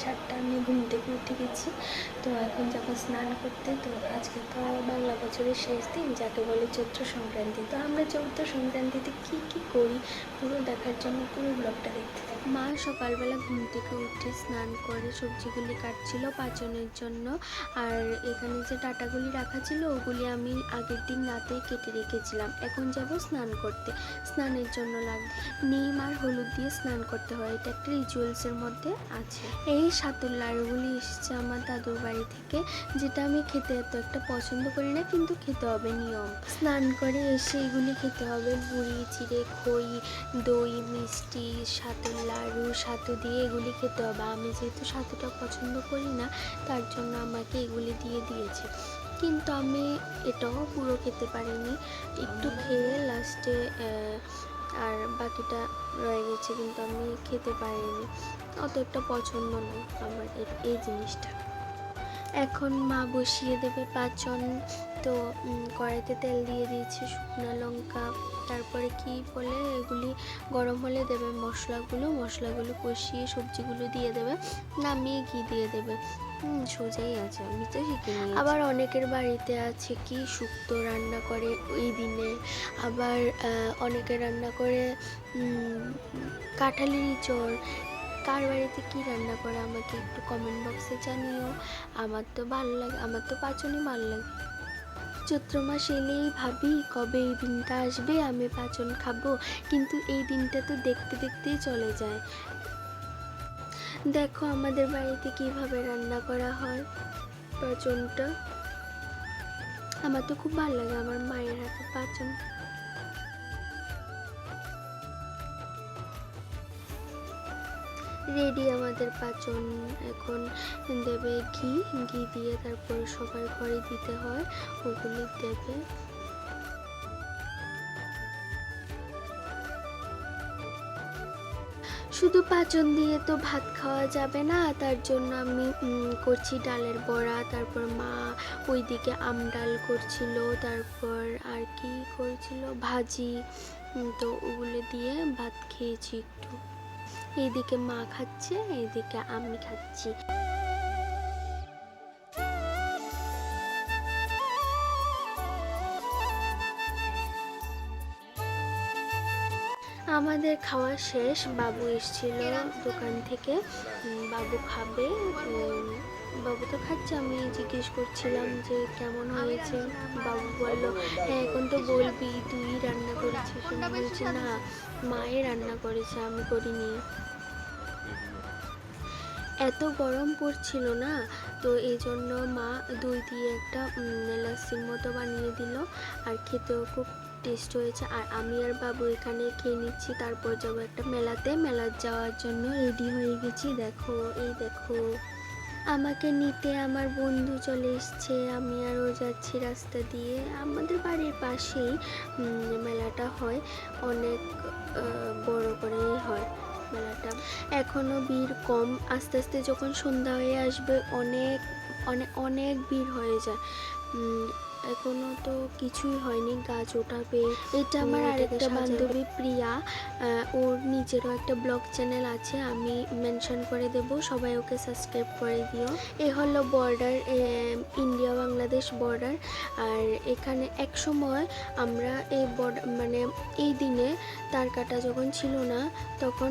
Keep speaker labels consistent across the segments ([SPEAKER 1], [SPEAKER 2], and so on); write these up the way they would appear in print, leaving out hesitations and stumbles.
[SPEAKER 1] 7:30 আমি ঘুম থেকে উঠে গেছি। তো এখন যাবো স্নান করতে। তো আজকে তো বাংলা বছরের শেষ দিন, যাকে বলে চৈত্র সংক্রান্তি। তো আমরা চৈত্র সংক্রান্তিতে কি কি করি পুরো দেখার জন্য পুরো ব্লগটা দেখতে থাকি। মা সকালবেলা ঘুম থেকে উঠে স্নান করে সবজিগুলি কাটছিল পাচনের জন্য। আর এখানে যে ডাটাগুলি রাখা ছিল ওগুলি আমি আগের দিন রাতেই কেটে রেখেছিলাম। এখন যাব স্নান করতে। স্নানের জন্য লাগবে নিম আর হলুদ দিয়ে স্নান করতে হয়, এটা একটা রিচুয়ালসের মধ্যে আছে। এই সাতুর লাড়ুগুলি এসেছে আমার দাদুর বাড়ি থেকে, যেটা আমি খেতে এত একটা পছন্দ করি না, কিন্তু খেতে হবে, নিয়ম। স্নান করে এসে এগুলি খেতে হবে, মুড়ি, চিড়ে, খই, দই, মিষ্টি, সাতুর লাড়ু, সাতু দিয়ে এগুলি খেতে হবে। আমি যেহেতু সাতুটা পছন্দ করি না, তার জন্য আমাকে এগুলি দিয়ে দিয়েছে, কিন্তু আমি এটাও পুরো খেতে পারিনি, একটু খেয়ে লাস্টে আর বাকিটা রয়ে গেছে, কিন্তু আমি খেতে পারিনি, অত একটা পছন্দ নয় আমার এই জিনিসটা। এখন মা বসিয়ে দেবে পাচন। তো কড়াইতে তেল দিয়ে দিয়েছে, শুকনো লঙ্কা, তারপরে কি বলে এগুলি গরম হলে দেবে মশলাগুলো কষিয়ে সবজিগুলো দিয়ে দেবে, নামিয়ে ঘি দিয়ে দেবে। সোজাই আছে, আমি তো শিখিনি। আবার অনেকের বাড়িতে আছে কি শুক্তো রান্না করে ওই দিনে, আবার অনেকে রান্না করে কাঁঠালের ইঁচড়। কার বাড়িতে কি রান্না করে আমাকে একটু কমেন্ট বক্সে জানিও। আমার তো ভালো লাগে, আমার তো পাচনই ভালো লাগে। চৈত্র মাস এলেই ভাবি কবে এই দিনটা আসবে, আমি পাচন খাবো, কিন্তু এই দিনটা তো দেখতে দেখতেই চলে যায়। দেখো আমাদের বাড়িতে কিভাবে রান্না করা হয় পাচনটা, আমার তো খুব ভালো লাগে আমার মায়ের হাতে পাচন। রেডি আমাদের পাচন। এখন দেবে ঘি দিয়ে তারপর সবার ঘরে দিতে হয়, ওগুলি দেবে। শুধু পাচন দিয়ে তো ভাত খাওয়া যাবে না, তার জন্য আমি করছি ডালের বড়া, তারপর মা ওইদিকে আমডাল করছিল, তারপর আর কি করছিল ভাজি। তো ওগুলো দিয়ে ভাত খেয়েছি একটু। এইদিকে মা খাচ্ছে, এইদিকে আমি খাচ্ছি। আমাদের খাওয়া শেষ, বাবু এসেছিল দোকান থেকে, বাবু খাবে। বাবু তো খাচ্ছে, আমি জিজ্ঞেস করছিলাম যে কেমন হয়েছে। বাবু বললো হ্যাঁ এখন তো বলবি তুই রান্না করেছিস। আমি বলছি না, মায়ে রান্না করেছে, আমি করিনি। এত গরম পড়ছিল না, তো এই জন্য মা দই দিয়ে একটা লাস্সির মতো বানিয়ে দিল, আর খেতেও খুব টেস্ট হয়েছে। আর আমি আর বাবু এখানে খেয়ে নিচ্ছি, তারপর যাবো একটা মেলাতে যাওয়ার জন্য রেডি হয়ে গেছি। দেখো এই দেখো আমাকে নিতে আমার বন্ধু চলে এসছে, আমি আর ও যাচ্ছি রাস্তা দিয়ে। আমাদের বাড়ির পাশেই মেলাটা হয়, অনেক বড় করেই হয় মেলাটা। এখনও ভিড় কম, আস্তে আস্তে যখন সন্ধ্যা হয়ে আসবে অনেক অনেক অনেক ভিড় হয়ে যায়। এখনো তো কিছুই হয়নি, গাছ ওঠাবে। এটা আমার আরেকটা বান্ধবী প্রিয়া, ওর নিজেরও একটা ব্লগ চ্যানেল আছে, আমি মেনশন করে দেব, সবাই ওকে সাবস্ক্রাইব করে দিও। এ হলো বর্ডার, ইন্ডিয়া বাংলাদেশ বর্ডার। আর এখানে এক সময় আমরা এই মানে এই দিনে তার কাটা যখন ছিল না, তখন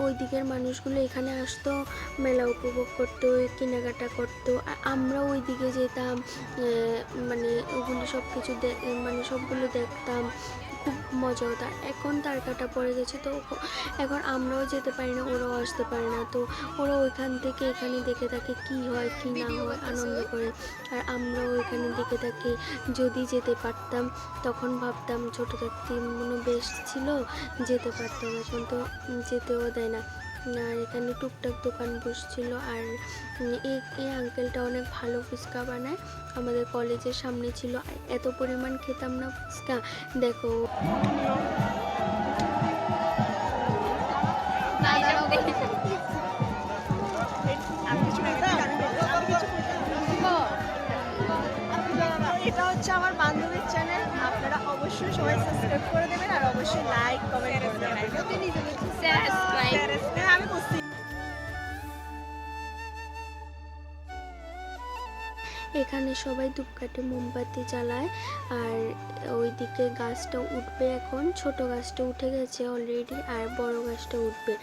[SPEAKER 1] ওই দিকের মানুষগুলো এখানে আসতো, মেলা উপভোগ করতো, কেনাকাটা করতো, আর আমরা ওই দিকে যেতাম, মানে ওগুলো সব কিছু মানে সবগুলো দেখতাম, খুব মজা হতো। এখন তার কাটা পড়ে গেছে, তো এখন আমরাও যেতে পারি না, ওরাও আসতে পারে না, তো ওরা ওইখান থেকে এখানে দেখে থাকে কি হয় কি না হয়, আনন্দ করে। আর আমরাও এখানে দেখে থাকি, যদি যেতে পারতাম তখন ভাবতাম ছোটো থাকতে মনে বেশ ছিল, যেতে পারতাম, এখন তো যেতেও দেয় না। আর এখানে টুকটাক দোকান বসছিল। আর এই আঙ্কেলটা অনেক ভালো ফুচকা বানায়, আমাদের কলেজের সামনে ছিল, এত পরিমাণ খেতাম না ফুচকা। দেখো
[SPEAKER 2] এটা হচ্ছে আমার বান্ধবীর চ্যানেল, আপনারা অবশ্যই সবাই সাবস্ক্রাইব করে দেবেন, আর অবশ্যই লাইক কমেন্ট করে দেবেন। আমি বুঝছি।
[SPEAKER 1] এখানে সবাই ধূপকাঠি মোমবাতি জ্বালায়। আর ওইদিকে গাছটা উঠবে, এখন ছোট গাছটা উঠে গেছে অলরেডি, আর বড় গাছটা উঠবে।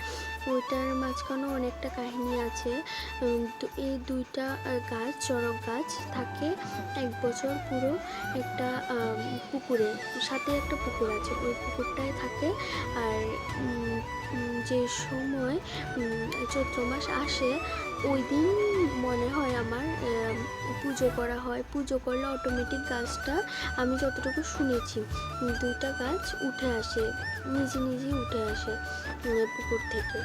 [SPEAKER 1] ওইটার মাঝখানেও অনেকটা কাহিনী আছে। তো এই দুইটা গাছ, চড়ক গাছ থাকে 1 বছর পুরো একটা পুকুরে, সাথে একটা পুকুর আছে, ওই পুকুরটায় থাকে। আর যে সময় চৈত্র মাস আসে ওই দিন মনে হয় আমার পুজো করা হয়। পুজো করলে অটোমেটিক গাছটা, আমি যতটুকু শুনেছি, দুইটা গাছ উঠে আসে, নিজে নিজেই উঠে আসে পুকুর থেকে।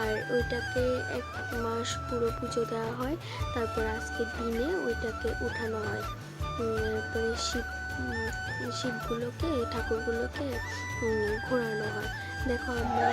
[SPEAKER 1] আর ওইটাকে 1 মাস পুরো পুজো দেওয়া হয়, তারপর আজকের দিনে ওইটাকে উঠানো হয়। তারপরে শিবগুলোকে, ঠাকুরগুলোকে ঘোরানো হয়। দেখো আমরা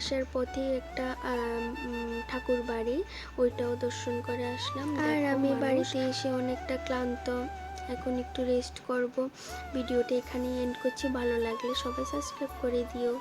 [SPEAKER 1] আসার পথে একটা ঠাকুর বাড়ি, ওইটাও দর্শন করে আসলাম। আর আমি বাড়িতে এসে অনেকটা ক্লান্ত, এখন একটু রেস্ট করব। ভিডিওটা এখানেই এন্ড করছি। ভালো লাগলে সবাই সাবস্ক্রাইব করে দিও।